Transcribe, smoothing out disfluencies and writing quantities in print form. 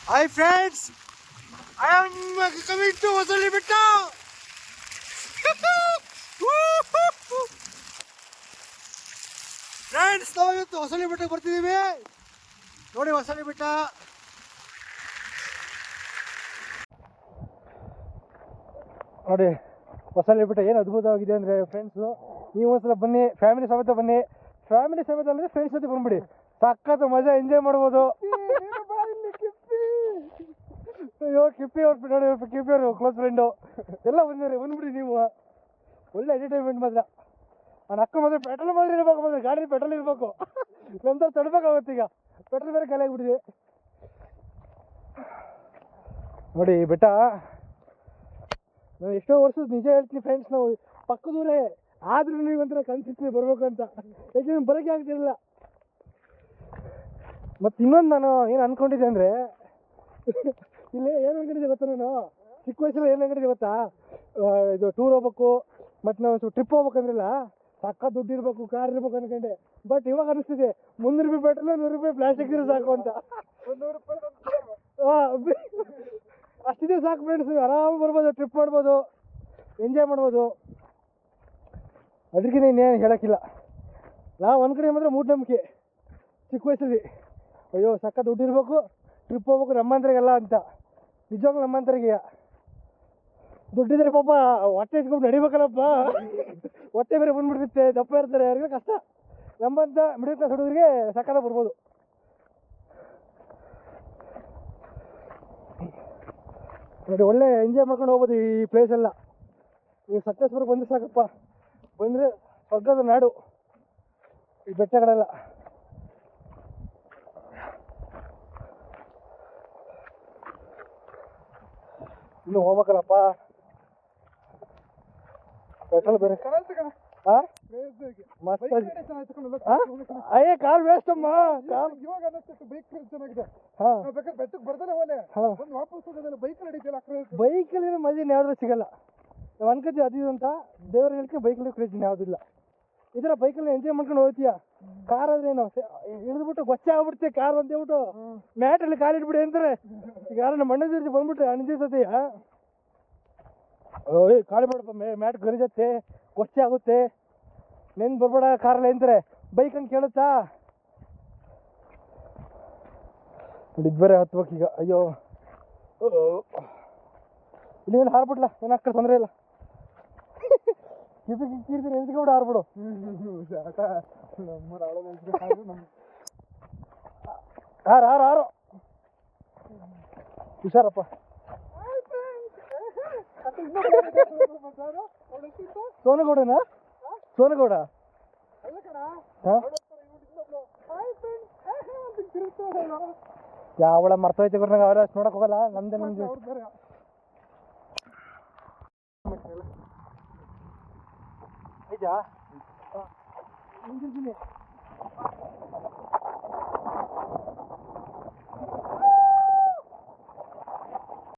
Hi friends, I am coming to Vasali Betta. Friends, ನಾವು ಇವತ್ತು ಹೊಸಳ್ಳಿ ಬೆಟ್ಟಕ್ಕೆ ಬರ್ತಿದ್ದೀವಿ. ನೋಡಿ ಹೊಸಳ್ಳಿ ಬೆಟ್ಟ. ನೋಡಿ ಹೊಸಳ್ಳಿ ಬೆಟ್ಟ ಏನು ಅದ್ಭುತವಾಗಿದೆ ಅಂದರೆ ಫ್ರೆಂಡ್ಸು, ನೀವು ಒಂದ್ಸಲ ಬನ್ನಿ, ಫ್ಯಾಮಿಲಿ ಸಮೇತ ಬನ್ನಿ. ಫ್ಯಾಮಿಲಿ ಸಮೇತ ಅಂದರೆ ಫ್ರೆಂಡ್ಸ್ ಜೊತೆ ಬಂದ್ಬಿಡಿ, ಸಖತ್ ಮಜಾ ಎಂಜಾಯ್ ಮಾಡ್ಬೋದು. ಅಯ್ಯೋ ಕಿಪ್ಪಿ ಅವ್ರು ನೋಡಿ, ಕಿಪ್ಪಿ ಅವರು ಕ್ಲೋಸ್ ಫ್ರೆಂಡು ಎಲ್ಲ ಬಂದ್ಬಿಡಿ ನೀವು. ಒಳ್ಳೆ ಎಂಟರ್ಟೈನ್ಮೆಂಟ್ ಮಾತ್ರ. ನನ್ನ ಅಕ್ಕ ಮಾತ್ರ ಪೆಟ್ರೋಲ್ ಮಾತ್ರ ಇರ್ಬೇಕು, ಮಾತ್ರ ಗಾಡಿ ಪೆಟ್ರೋಲ್ ಇರಬೇಕು. ನಮ್ದು ತಡಬೇಕಾಗುತ್ತೆ, ಈಗ ಪೆಟ್ರೋಲ್ ಬೇರೆ ಖಾಲಿ ಆಗಿಬಿಟ್ಟಿದೆ. ನೋಡಿ ಈ ಬೆಟ್ಟ ನಾನು ಎಷ್ಟೋ ವರ್ಷದ ನಿಜ ಹೇಳ್ತೀನಿ ಫ್ರೆಂಡ್ಸ್, ನಾವು ಪಕ್ಕದೂರೇ ಆದ್ರೂ ನೀವಂತರ ಕನ್ಸಿಸ್ತೀನಿ ಬರ್ಬೇಕು ಅಂತ, ಯಾಕೆಂದ್ರೆ ಬರೋಕ್ಕೆ ಆಗ್ತಿರಲಿಲ್ಲ. ಮತ್ತು ಇನ್ನೊಂದು ನಾನು ಏನು ಅಂದ್ಕೊಂಡಿದ್ದೆ ಅಂದರೆ, ಇಲ್ಲಿ ಏನು ಅನ್ಕೊಂಡಿದ್ದೆ ಗೊತ್ತಾ, ನಾನು ಚಿಕ್ಕ ವಯಸ್ಸಲ್ಲಿ ಏನು ಅನ್ಕೊಂಡಿದ್ದೆ ಗೊತ್ತಾ, ಇದು ಟೂರ್ ಹೋಗ್ಬೇಕು ಮತ್ತು ನಾವು ಸ್ವಲ್ಪ ಟ್ರಿಪ್ ಹೋಗ್ಬೇಕಂದ್ರಲ್ಲ ಸಕ್ಕ ದುಡ್ಡು ಇರಬೇಕು, ಕಾರ್ ಇರ್ಬೇಕು ಅನ್ಕೊಂಡೆ. ಬಟ್ ಇವಾಗ ಅನಿಸ್ತಿದೆ 300 ರೂಪಾಯಿ ಪೆಟ್ರೋಲ್, 100 ರೂಪಾಯಿ ಪ್ಲಾಸ್ಟಿಕ್ ಇರೋ ಸಾಕು ಅಂತ. 100 ರೂಪಾಯಿ ಅಷ್ಟಿದೆ ಸಾಕು ಫ್ರೆಂಡ್ಸ್, ಆರಾಮ ಬರ್ಬೋದು, ಟ್ರಿಪ್ ಮಾಡ್ಬೋದು, ಎಂಜಾಯ್ ಮಾಡ್ಬೋದು. ಅದಕ್ಕೆ ಇನ್ನೇನು ಹೇಳೋಕ್ಕಿಲ್ಲ. ನಾವು ಒಂದು ಕಡೆ ಮಾತ್ರ ಮೂಢನಂಬಿಕೆ ಚಿಕ್ಕ ವಯಸ್ಸಲ್ಲಿ, ಅಯ್ಯೋ ಸಕ್ಕ ದುಡ್ಡು ಇರಬೇಕು, ಟ್ರಿಪ್ ಹೋಗ್ಬೇಕು ನಮ್ಮಂತರಿಗೆಲ್ಲ ಅಂತ. ನಿಜವಾಗ್ಲೂ ನಮ್ಮಂತರಿಗೆ ದುಡ್ಡಿದ್ರೆ ಪಾಪ ಹೊಟ್ಟೆ ಇಟ್ಕೊಂಡು ನಡಿಬೇಕಲ್ಲಪ್ಪ, ಹೊಟ್ಟೆ ಬೇರೆ ಬಂದ್ಬಿಡ್ತಿತ್ತೆ, ದಪ್ಪ ಇರ್ತಾರೆ, ಅವ್ರಿಗೆ ಕಷ್ಟ. ನಮ್ಮಂತ ಮಿಡಲ್ ಕ್ಲಾಸ್ ಹುಡುಗರಿಗೆ ಸಕ್ಕತ್ತ ಬರ್ಬೋದು. ನೋಡಿ ಒಳ್ಳೆ ಎಂಜಾಯ್ ಮಾಡ್ಕೊಂಡು ಹೋಗ್ಬೋದು ಈ ಪ್ಲೇಸೆಲ್ಲ. ನೀವು ಸಕಲೇಶ್ಪುರ ಬಂದರೆ ಸಾಕಪ್ಪ, ಬಂದರೆ ಸ್ವರ್ಗದ ನಾಡು ಈ ಬೆಟ್ಟಗಳೆಲ್ಲ. ಇನ್ನು ಹೋಗ್ಬೇಕಲ್ಲಪ್ಪ, ಪೆಟ್ರೋಲ್ ಬೇರೆ. ಅಯ್ಯೇ ಕಾಲ್ ವೇಸ್ಟ್ ಅಮ್ಮ, ಇವಾಗ ಅನ್ನಿಸ್ತು ಬೈಕ್ ಚೆನ್ನಾಗಿದೆ. ಬೇಕಾದ್ರೆ ಬೆಟ್ಟಕ್ಕೆ ಬರ್ತಾನೆ ಹೋಲೆ ವಾಪಸ್ ಹೋಗೋದಲ್ಲ, ಬೈಕಲ್ಲಿ ನಡೀತಿಲ್ಲ. ಬೈಕಲ್ಲಿ ಮಜಾ ಯಾವ್ದು ಸಿಗಲ್ಲ. ನಾವು ಅನ್ಕೋತೀವಿ ಅದು ಅಂತ, ದೇವ್ರ ಹೇಳ್ಕೊಂಡು ಬೈಕಲ್ಲಿ ಕ್ರೇಜಿನ ಯಾವುದಿಲ್ಲ. ಇದರ ಬೈಕಲ್ಲಿ ಎಂಜಾಯ್ ಮಾಡ್ಕೊಂಡು ಹೋಗ್ತೀಯ. ಕಾರ್ ಆದ್ರೆ ಏನು ಇಳಿದ್ಬಿಟ್ಟು ಗೊಚ್ಚೆ ಆಗ್ಬಿಡ್ತೀವಿ ಕಾರ್ ಅಂತ ಹೇಳ್ಬಿಟ್ಟು ಮ್ಯಾಟಲ್ಲಿ ಕಾಲಿಟ್ಬಿಡಿ ಅಂತಾರೆ. ಈಗ ಯಾರನ್ನ ಮಣ್ಣ ಜೊತೆ ಬಂದ್ಬಿಟ್ರೆ ಅನಿಸತಿ, ಓಯ್ ಕಾಲು ಮಾಡಪ್ಪ, ಮ್ಯಾಟ್ ಗರಿಜತ್ತೆ, ಗೊಚ್ಚೆ ಆಗುತ್ತೆ, ನೆನ್ ಬರ್ಬೇಡ ಕಾರಲ್ಲಿ ಅಂತಾರೆ. ಬೈಕ್ ಅಂತ ಕೇಳುತ್ತಾ, ಇದು ಬೇರೆ ಹತ್ಬೇಕು ಈಗ. ಅಯ್ಯೋ ಇಲ್ಲೇನು ಹಾರ್ಬಿಡ್ಲ, ಏನು ಅಕ್ಕ ತೊಂದರೆ ಇಲ್ಲ. ಕಿರ್ತೀನಿ ಎಂದ್ಬಿಟ್ಟು ಹಾರ್ಬಿಡು. ಹಾರು ಹಾರು ಹಾರು, ಹುಷಾರಪ್ಪ. ಸೋನಗೌಡನಾ? ಸೋನಗೌಡ ಯಾವಳ ಮರ್ತೋಯ್ತು ಗುರು, ಅವೆಲ್ಲ ಅಷ್ಟು ನೋಡಕ್ ಹೋಗಲ್ಲ. ನಮ್ದು ನಿಜ